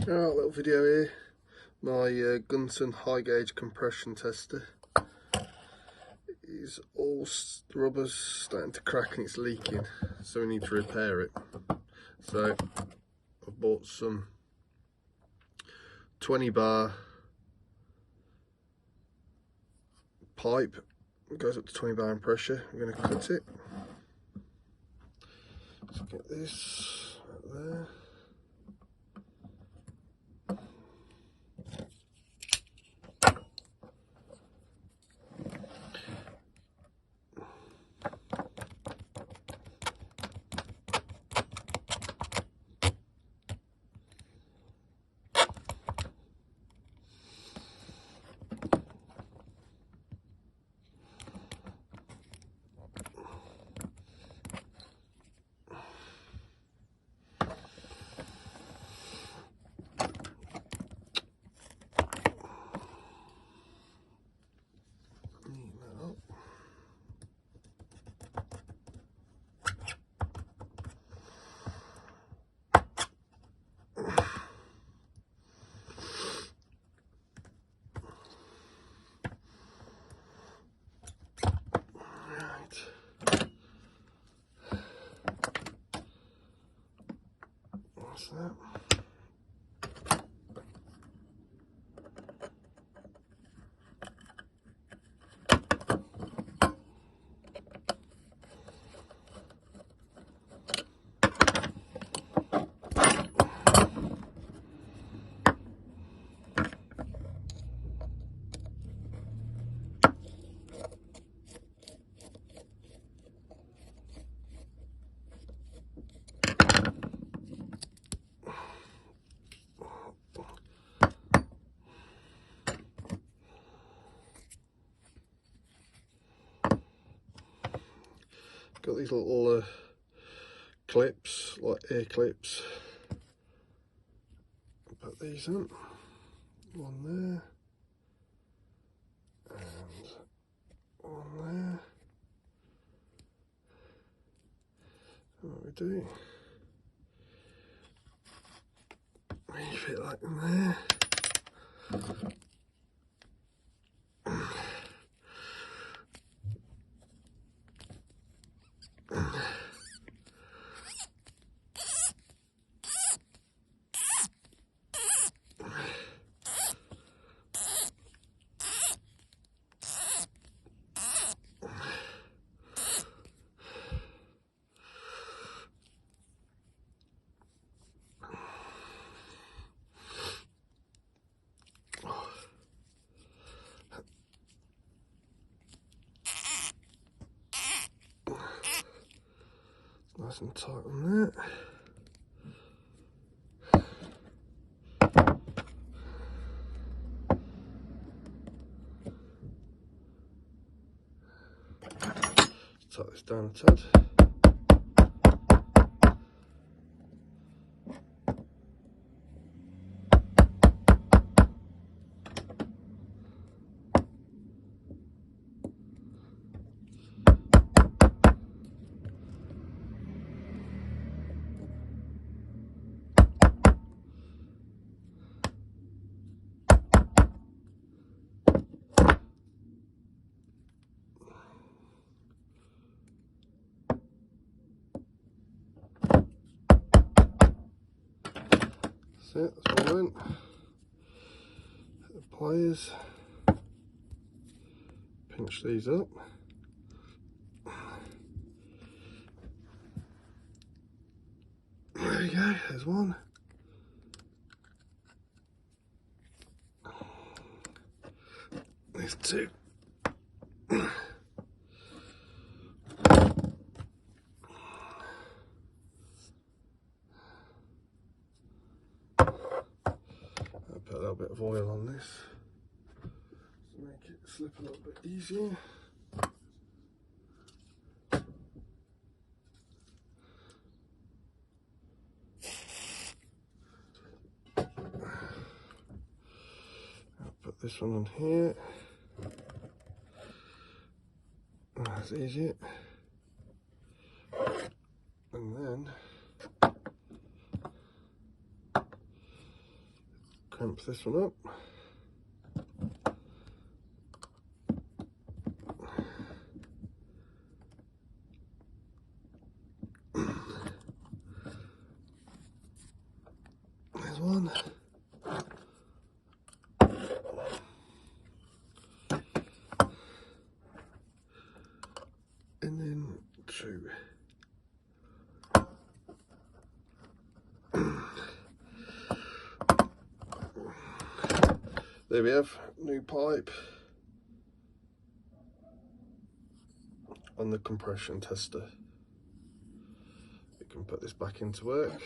Alright, little video here. My Gunson high gauge compression tester is all rubber's starting to crack and it's leaking, so we need to repair it. So I've bought some 20 bar pipe. It goes up to 20 bar in pressure. I'm going to cut it. Let's get this right there. What's that? Got these little clips, like air clips. Put these on. One there. And one there. And what we do, we fit that in there. Nice and tight on that. Let's tighten this down a tad. That's it, that's all in. Hit the pliers, pinch these up. There we go, there's one. There's two. Put a little bit of oil on this to make it slip a little bit easier. I'll put this one on here. That's easy. And then Clamp this one up. There's one. And then two. There we have new pipe and the compression tester. We can put this back into work.